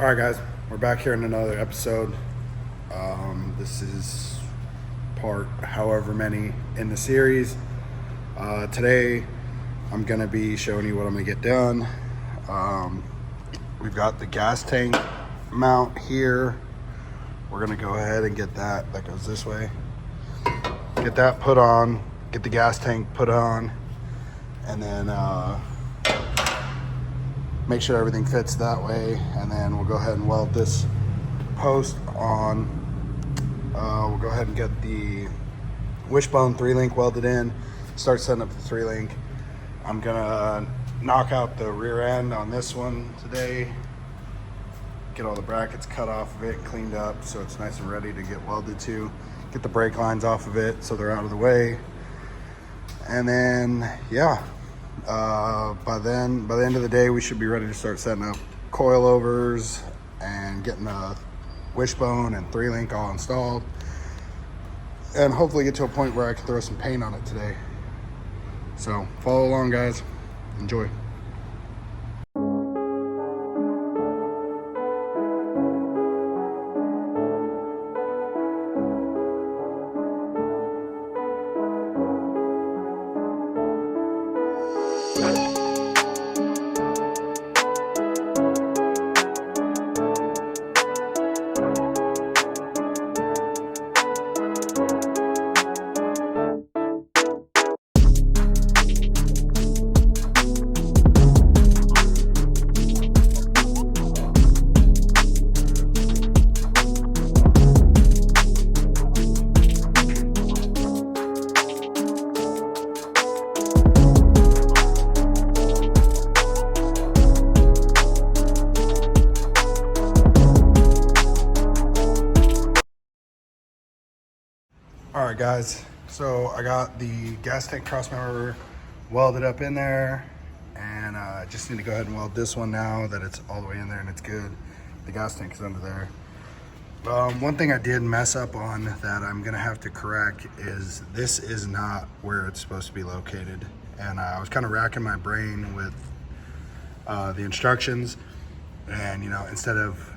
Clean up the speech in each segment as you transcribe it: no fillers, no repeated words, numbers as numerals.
All right, guys, we're back here in another episode. This is part however many in the series. Today, I'm going to be showing you what I'm going to get done. We've got the gas tank mount here. We're going to go ahead and get that goes this way. Get that put on, get the gas tank put on, and then make sure everything fits that way, and then we'll go ahead and weld this post on. We'll go ahead and get the wishbone 3-link welded in, start setting up the 3-link. I'm gonna knock out the rear end on this one today, get all the brackets cut off of it, cleaned up so it's nice and ready to get welded to, get the brake lines off of it so they're out of the way, and then by the end of the day, we should be ready to start setting up coilovers and getting the wishbone and 3-link all installed, and hopefully get to a point where I can throw some paint on it today. So follow along, guys. Enjoy. All right, guys, so I got the gas tank cross member welded up in there, and I just need to go ahead and weld this one now that it's all the way in there and it's good. The gas tank is under there. One thing I did mess up on that I'm gonna have to correct is this is not where it's supposed to be located. And I was kind of racking my brain with the instructions, and instead of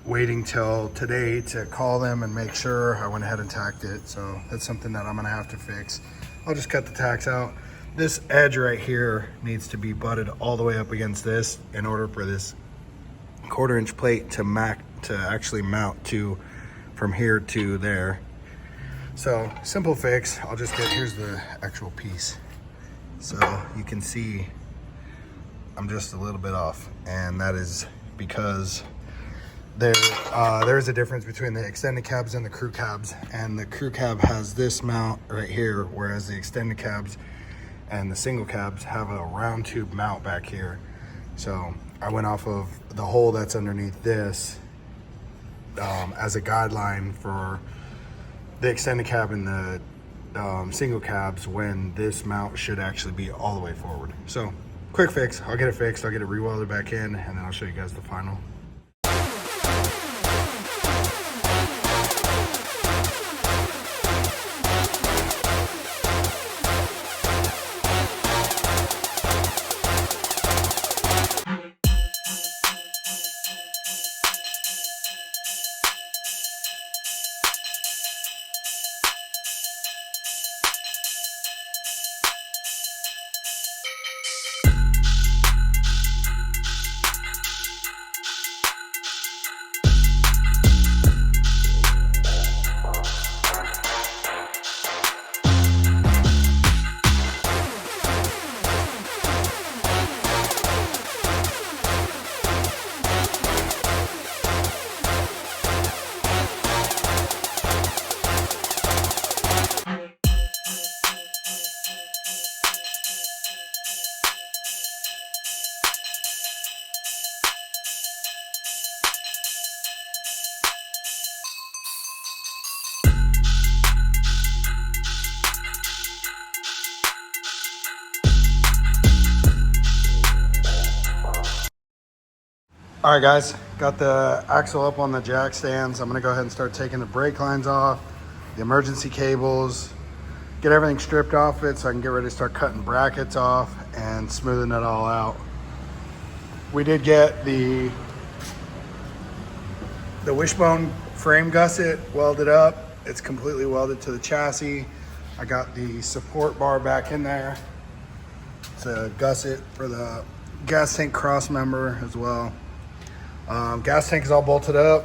waiting till today to call them and make sure, I went ahead and tacked it. So that's something that I'm gonna have to fix. I'll just cut the tacks out. This edge right here needs to be butted all the way up against this in order for this 1/4-inch plate to actually mount to from here to there. So simple fix. I'll just here's the actual piece. So you can see I'm just a little bit off, and that is because there's a difference between the extended cabs and the crew cabs, and the crew cab has this mount right here, whereas the extended cabs and the single cabs have a round tube mount back here. So I went off of the hole that's underneath this as a guideline for the extended cab and the single cabs, when this mount should actually be all the way forward. So quick fix. I'll get it fixed, I'll get it re-welded back in, and then I'll show you guys the final. All right, guys, got the axle up on the jack stands. I'm gonna go ahead and start taking the brake lines off, the emergency cables, get everything stripped off it so I can get ready to start cutting brackets off and smoothing it all out. We did get the the wishbone frame gusset welded up. It's completely welded to the chassis. I got the support bar back in there. It's a gusset for the gas tank cross member as well. Gas tank is all bolted up,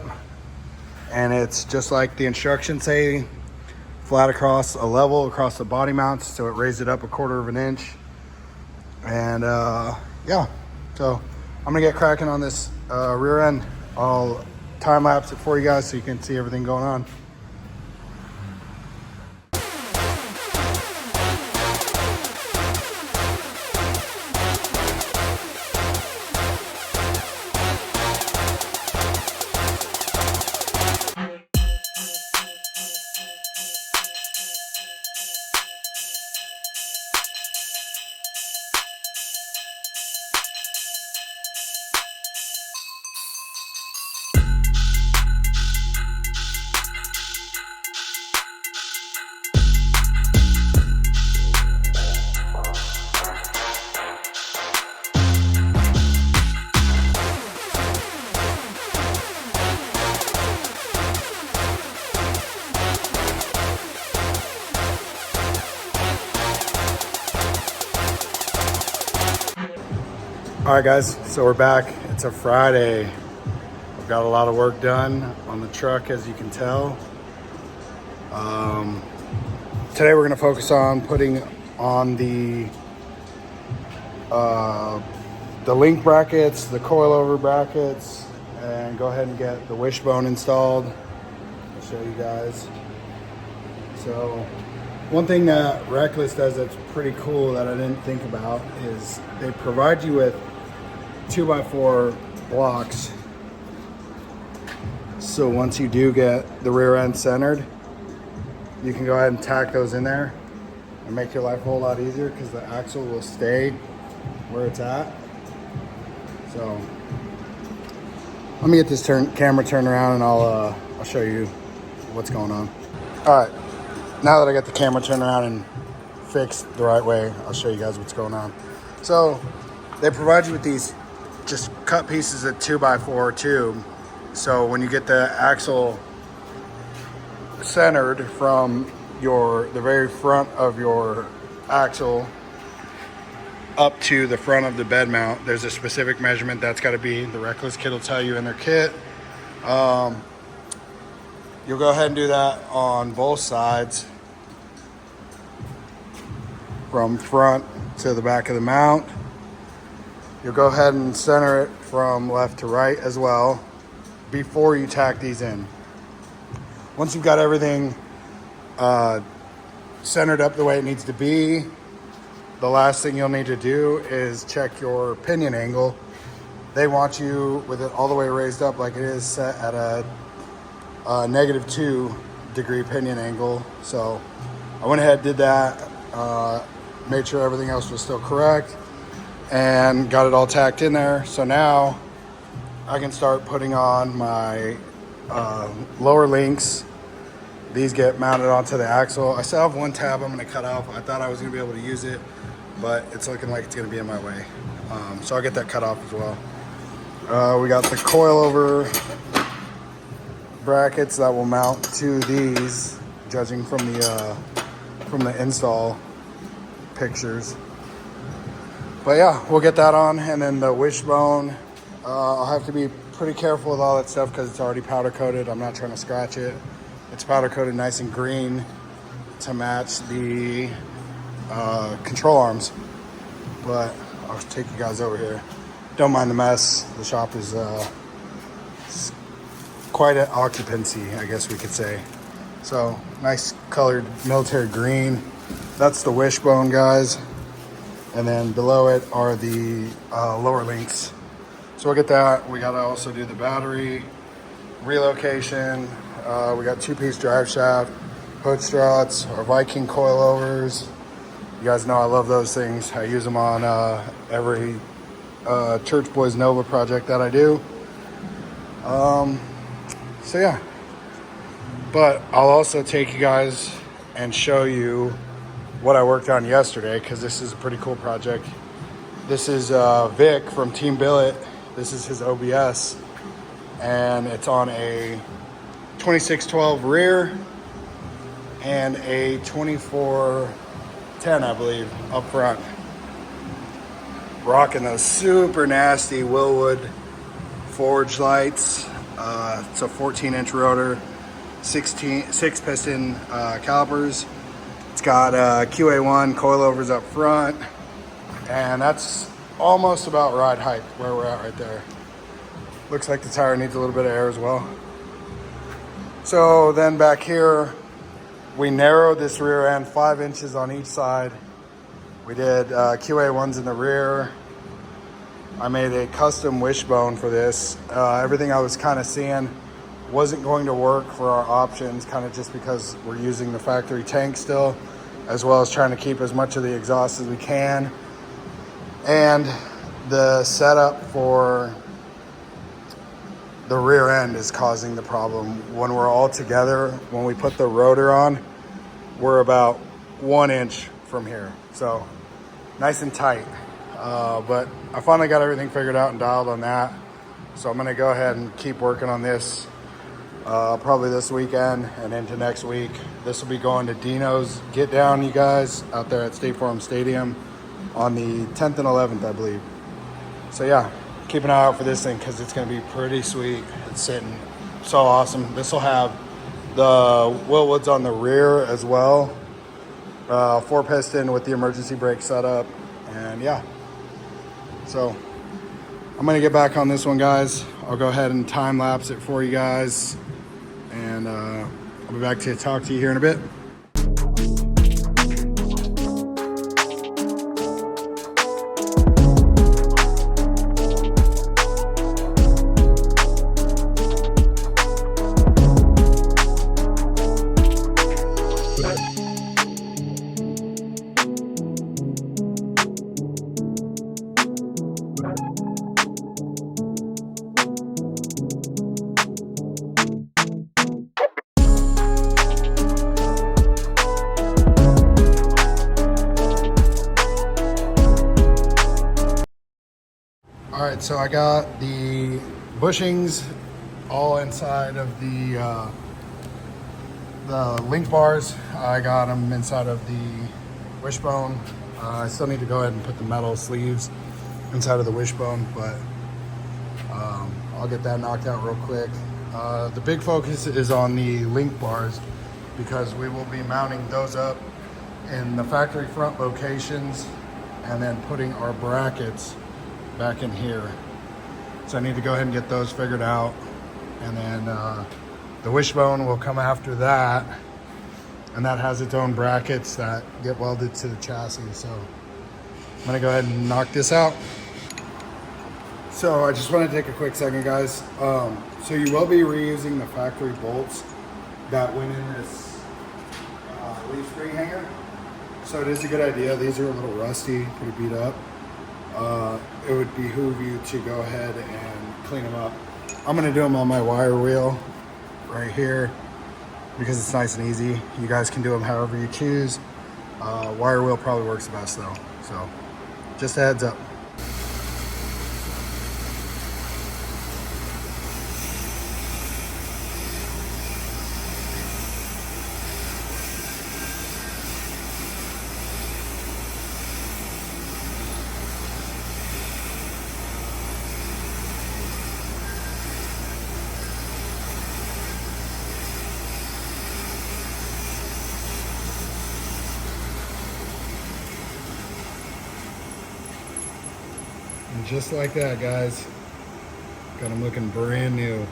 and it's just like the instructions say, flat across a level across the body mounts, so it raised it up 1/4 of an inch. And yeah, so I'm gonna get cracking on this rear end. I'll time lapse it for you guys so you can see everything going on. All right, guys, so we're back. It's a Friday. I've got a lot of work done on the truck, as you can tell. Today we're gonna focus on putting on the link brackets, the coilover brackets, and go ahead and get the wishbone installed. I'll show you guys. So one thing that Reckless does that's pretty cool that I didn't think about is they provide you with 2x4 blocks. So once you do get the rear end centered, you can go ahead and tack those in there and make your life a whole lot easier because the axle will stay where it's at. So let me get this camera turned around and I'll show you what's going on. All right, now that I got the camera turned around and fixed the right way, I'll show you guys what's going on. So they provide you with these just cut pieces of 2x4 tube. So when you get the axle centered from the very front of your axle up to the front of the bed mount, there's a specific measurement that's got to be. The Reckless kit will tell you in their kit. You'll go ahead and do that on both sides, from front to the back of the mount. You'll go ahead and center it from left to right as well before you tack these in. Once you've got everything centered up the way it needs to be, the last thing you'll need to do is check your pinion angle. They want you with it all the way raised up like it is, set at a -2 degree pinion angle. So I went ahead and did that, made sure everything else was still correct, and got it all tacked in there. So now I can start putting on my lower links. These get mounted onto the axle. I still have one tab I'm going to cut off. I thought I was going to be able to use it, but it's looking like it's going to be in my way. So I'll get that cut off as well. We got the coilover brackets that will mount to these, judging from the install pictures. But yeah, we'll get that on. And then the wishbone, I'll have to be pretty careful with all that stuff because it's already powder coated. I'm not trying to scratch it. It's powder coated nice and green to match the control arms. But I'll take you guys over here. Don't mind the mess. The shop is quite an occupancy, I guess we could say. So nice colored military green. That's the wishbone, guys. And then below it are the lower links. So we'll get that. We gotta also do the battery relocation. We got 2-piece drive shaft, hood struts, our Viking coilovers. You guys know I love those things. I use them on every Church Boys Nova project that I do. So yeah. But I'll also take you guys and show you what I worked on yesterday, because this is a pretty cool project. This is Vic from Team Billet. This is his OBS. and it's on a 2612 rear and a 2410, I believe, up front. Rocking those super nasty Willwood forged lights. It's a 14-inch rotor, 6-piston calipers. It's got QA1 coilovers up front, and that's almost about ride height where we're at right there. Looks like the tire needs a little bit of air as well. So then back here, we narrowed this rear end 5 inches on each side. We did QA1s in the rear. I made a custom wishbone for this. Everything I was kind of seeing wasn't going to work for our options, kind of just because we're using the factory tank still, as well as trying to keep as much of the exhaust as we can. And the setup for the rear end is causing the problem. When we're all together, when we put the rotor on, we're about 1 inch from here. So nice and tight. But I finally got everything figured out and dialed on that. So I'm gonna go ahead and keep working on this probably this weekend and into next week. This will be going to Dino's Get Down, you guys, out there at State Farm Stadium on the 10th and 11th, I believe. So yeah, keep an eye out for this thing because it's gonna be pretty sweet. It's sitting so awesome. This will have the Willwoods on the rear as well. 4-piston with the emergency brake setup, and yeah. So I'm gonna get back on this one, guys. I'll go ahead and time lapse it for you guys, and I'll be back to talk to you here in a bit. All right, so I got the bushings all inside of the link bars. I got them inside of the wishbone. I still need to go ahead and put the metal sleeves inside of the wishbone, but I'll get that knocked out real quick. The big focus is on the link bars because we will be mounting those up in the factory front locations and then putting our brackets back in here. So I need to go ahead and get those figured out, and then the wishbone will come after that, and that has its own brackets that get welded to the chassis. So I'm gonna go ahead and knock this out. So I just want to take a quick second, guys. So you will be reusing the factory bolts that went in this leaf spring hanger. So it is a good idea. These are a little rusty, pretty beat up. It would behoove you to go ahead and clean them up. I'm gonna do them on my wire wheel right here because it's nice and easy. You guys can do them however you choose. Wire wheel probably works the best though. So just a heads up. And just like that, guys, got them looking brand new.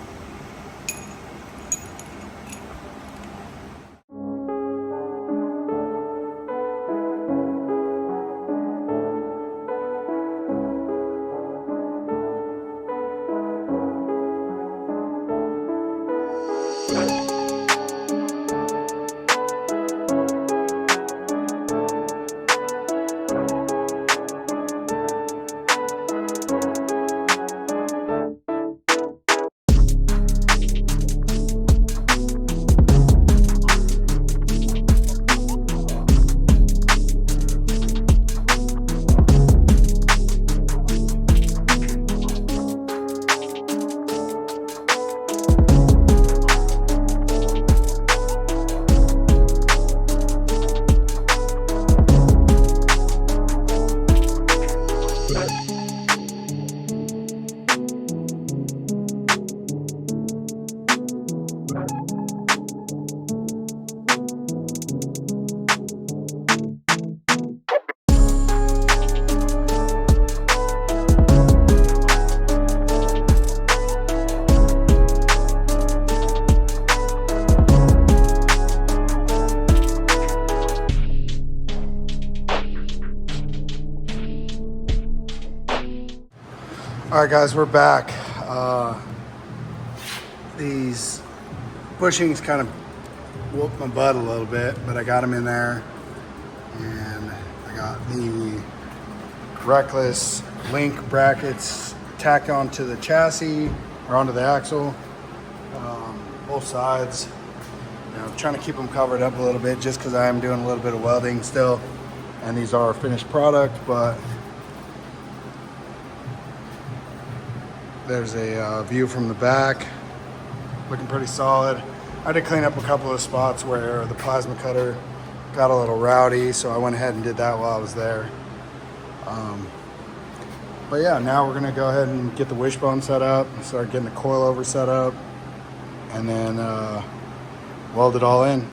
All right, guys, we're back. These bushings kind of whooped my butt a little bit, but I got them in there, and I got the Reckless link brackets tacked onto the chassis or onto the axle, both sides. You know, trying to keep them covered up a little bit just because I am doing a little bit of welding still, and these are a finished product, but there's a view from the back, looking pretty solid. I had to clean up a couple of spots where the plasma cutter got a little rowdy, so I went ahead and did that while I was there. But yeah, now we're gonna go ahead and get the wishbone set up, start getting the coilover set up, and then weld it all in.